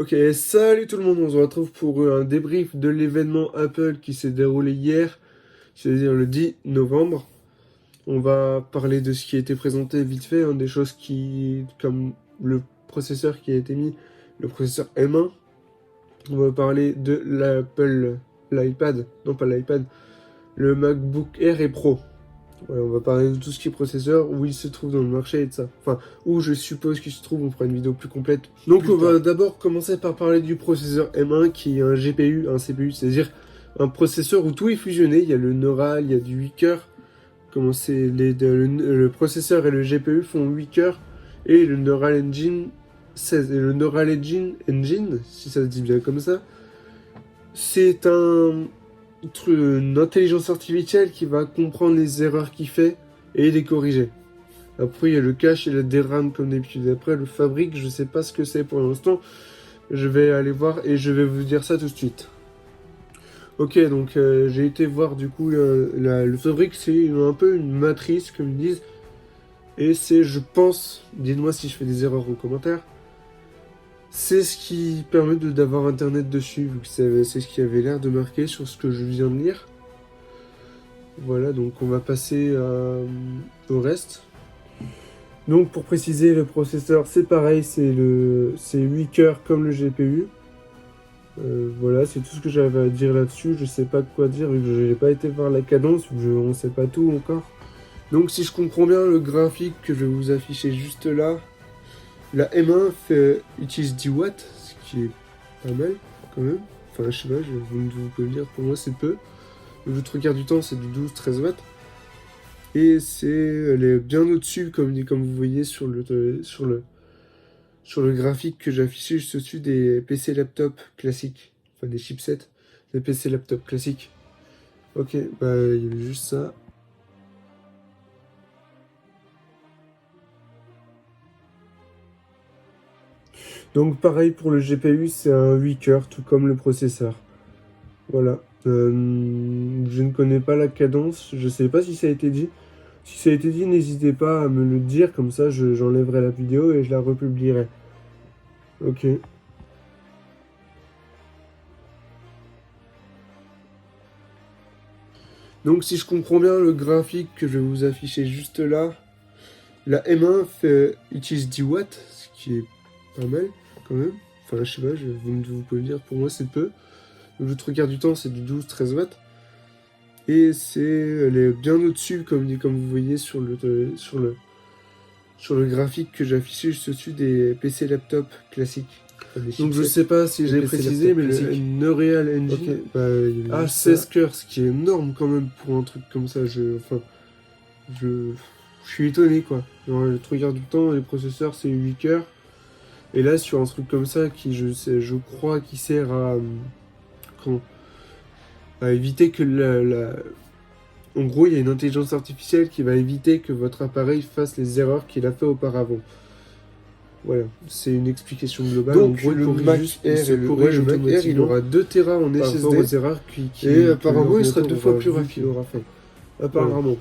Ok, salut tout le monde, on se retrouve pour un débrief de l'événement Apple qui s'est déroulé hier, c'est-à-dire le 10 novembre. On va parler de ce qui a été présenté vite fait, des choses comme le processeur qui a été mis, le processeur M1. On va parler de l'iPad, non pas l'iPad, le MacBook Air et Pro. Ouais, on va parler de tout ce qui est processeur, où il se trouve dans le marché et de ça. Enfin, où je suppose qu'il se trouve, on fera une vidéo plus complète. Donc on va d'abord commencer par parler du processeur M1 qui est un GPU, un CPU, c'est-à-dire un processeur où tout est fusionné. Il y a le Neural, il y a du 8 cœurs. Le processeur et le GPU font 8 cœurs et le Neural Engine 16. Et le Neural Engine, si ça se dit bien comme ça, c'est une intelligence artificielle qui va comprendre les erreurs qu'il fait et les corriger. Après, il y a le cache et la DRAM comme d'habitude. Après, le fabrique, je sais pas ce que c'est pour l'instant. Je vais aller voir et je vais vous dire ça tout de suite. Ok, donc j'ai été voir du coup le fabrique, c'est un peu une matrice, comme ils disent. Et c'est, je pense, dites-moi si je fais des erreurs en commentaire. C'est ce qui permet d'avoir internet dessus, vu que c'est ce qui avait l'air de marquer sur ce que je viens de lire. Voilà, donc on va passer au reste. Donc pour préciser, le processeur c'est pareil, c'est 8 cœurs comme le GPU. Voilà, c'est tout ce que j'avais à dire là-dessus. Je sais pas quoi dire vu que je n'ai pas été voir la cadence, vu on sait pas tout encore. Donc si je comprends bien le graphique que je vais vous afficher juste là, la M1 utilise 10 watts, ce qui est pas mal quand même. Enfin je sais pas, vous pouvez me dire, pour moi c'est peu. Le trois quarts du temps c'est du 12-13 watts. Et elle est bien au-dessus, comme vous voyez sur le graphique que j'ai affiché juste au-dessus des PC laptop classiques. Enfin des chipsets, des PC laptop classiques. Ok, bah il y avait juste ça. Donc pareil pour le GPU, c'est un 8 cœurs, tout comme le processeur. Voilà. Je ne connais pas la cadence, je sais pas si ça a été dit. Si ça a été dit, n'hésitez pas à me le dire, comme ça j'enlèverai la vidéo et je la republierai. Ok. Donc si je comprends bien le graphique que je vais vous afficher juste là, la M1 utilise 10 watts, ce qui est pas mal quand même. Enfin je sais pas, vous pouvez me dire, pour moi c'est peu. Le trois quarts du temps c'est du 12-13 watts. Et elle est bien au-dessus, comme vous voyez sur le graphique que j'ai affiché juste au-dessus des PC laptop classiques. Donc je sais pas si j'ai précisé, mais le Neural Engine a 16 cœurs, ce qui est énorme quand même pour un truc comme ça. Je suis étonné quoi. Genre, le trois quarts du temps, les processeurs c'est 8 cœurs. Et là, sur un truc comme ça, je crois qui sert à éviter que en gros, il y a une intelligence artificielle qui va éviter que votre appareil fasse les erreurs qu'il a fait auparavant. Voilà, c'est une explication globale. Donc, en gros, le Mac Air, le Mac Air, il aura 2 Tera en SSD. Aux erreurs et apparemment, il sera 2 fois plus rapide. Apparemment. Voilà.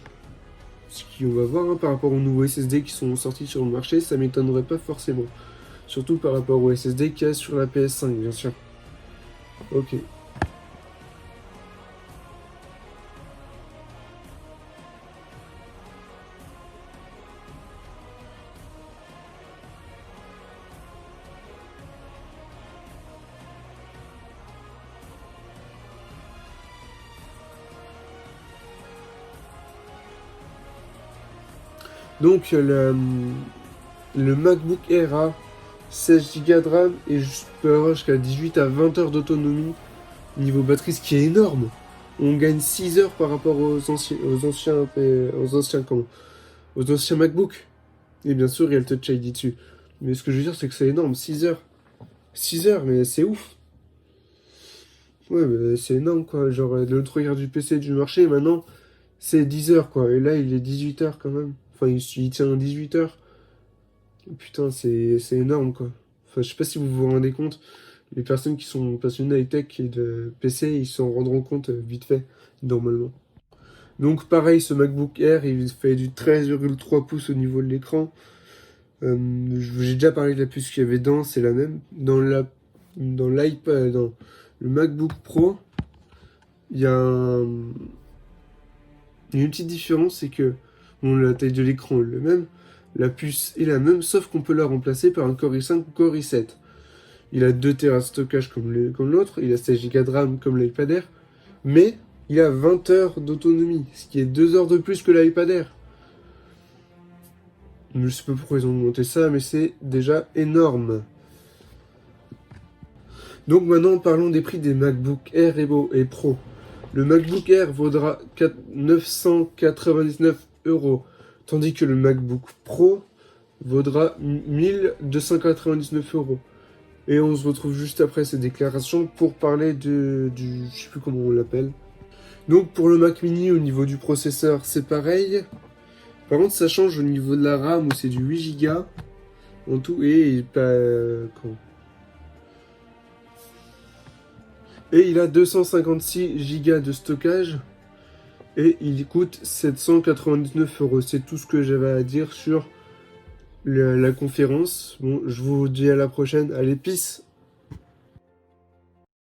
Ce qu'on va voir par rapport aux nouveaux SSD qui sont sortis sur le marché, ça m'étonnerait pas forcément. Surtout par rapport aux SSD qu'il y a sur la PS5, bien sûr. Ok. Donc le MacBook Air a 16 Go de RAM et peut avoir jusqu'à 18 à 20 heures d'autonomie niveau batterie, ce qui est énorme. On gagne 6 heures par rapport aux anciens MacBook. Et bien sûr, il y a le Touch ID dessus. Mais ce que je veux dire, c'est que c'est énorme, 6 heures. 6 heures, mais c'est ouf. Ouais, mais c'est énorme, quoi. Genre, le trois du PC du marché, maintenant, c'est 10 heures, quoi. Et là, il est 18 heures, quand même. Enfin, il tient 18 heures. Putain, c'est énorme, quoi. Enfin, je sais pas si vous vous rendez compte. Les personnes qui sont passionnées high-tech et de PC, ils s'en rendront compte vite fait, normalement. Donc, pareil, ce MacBook Air, il fait du 13,3 pouces au niveau de l'écran. J'ai déjà parlé de la puce qu'il y avait dedans, c'est la même. Dans dans l'iPad, dans le MacBook Pro, il y a une petite différence, c'est que bon, la taille de l'écran est la même, la puce est la même, sauf qu'on peut la remplacer par un Core i5 ou Core i7. Il a 2 Tera de stockage comme l'autre, il a 16 Go de RAM comme l'iPad Air, mais il a 20 heures d'autonomie, ce qui est 2 heures de plus que l'iPad Air. Je sais pas pourquoi ils ont augmenté ça, mais c'est déjà énorme. Donc maintenant, parlons des prix des MacBook Air et Pro. Le MacBook Air vaudra 999 euros, tandis que le MacBook Pro vaudra 1299 euros. Et on se retrouve juste après ces déclarations pour parler du... Je sais plus comment on l'appelle. Donc pour le Mac Mini, au niveau du processeur, c'est pareil. Par contre, ça change au niveau de la RAM, où c'est du 8 Go en tout, et il a 256 Go de stockage, et il coûte 799 euros. C'est tout ce que j'avais à dire sur la conférence. Bon, je vous dis à la prochaine. Allez, peace!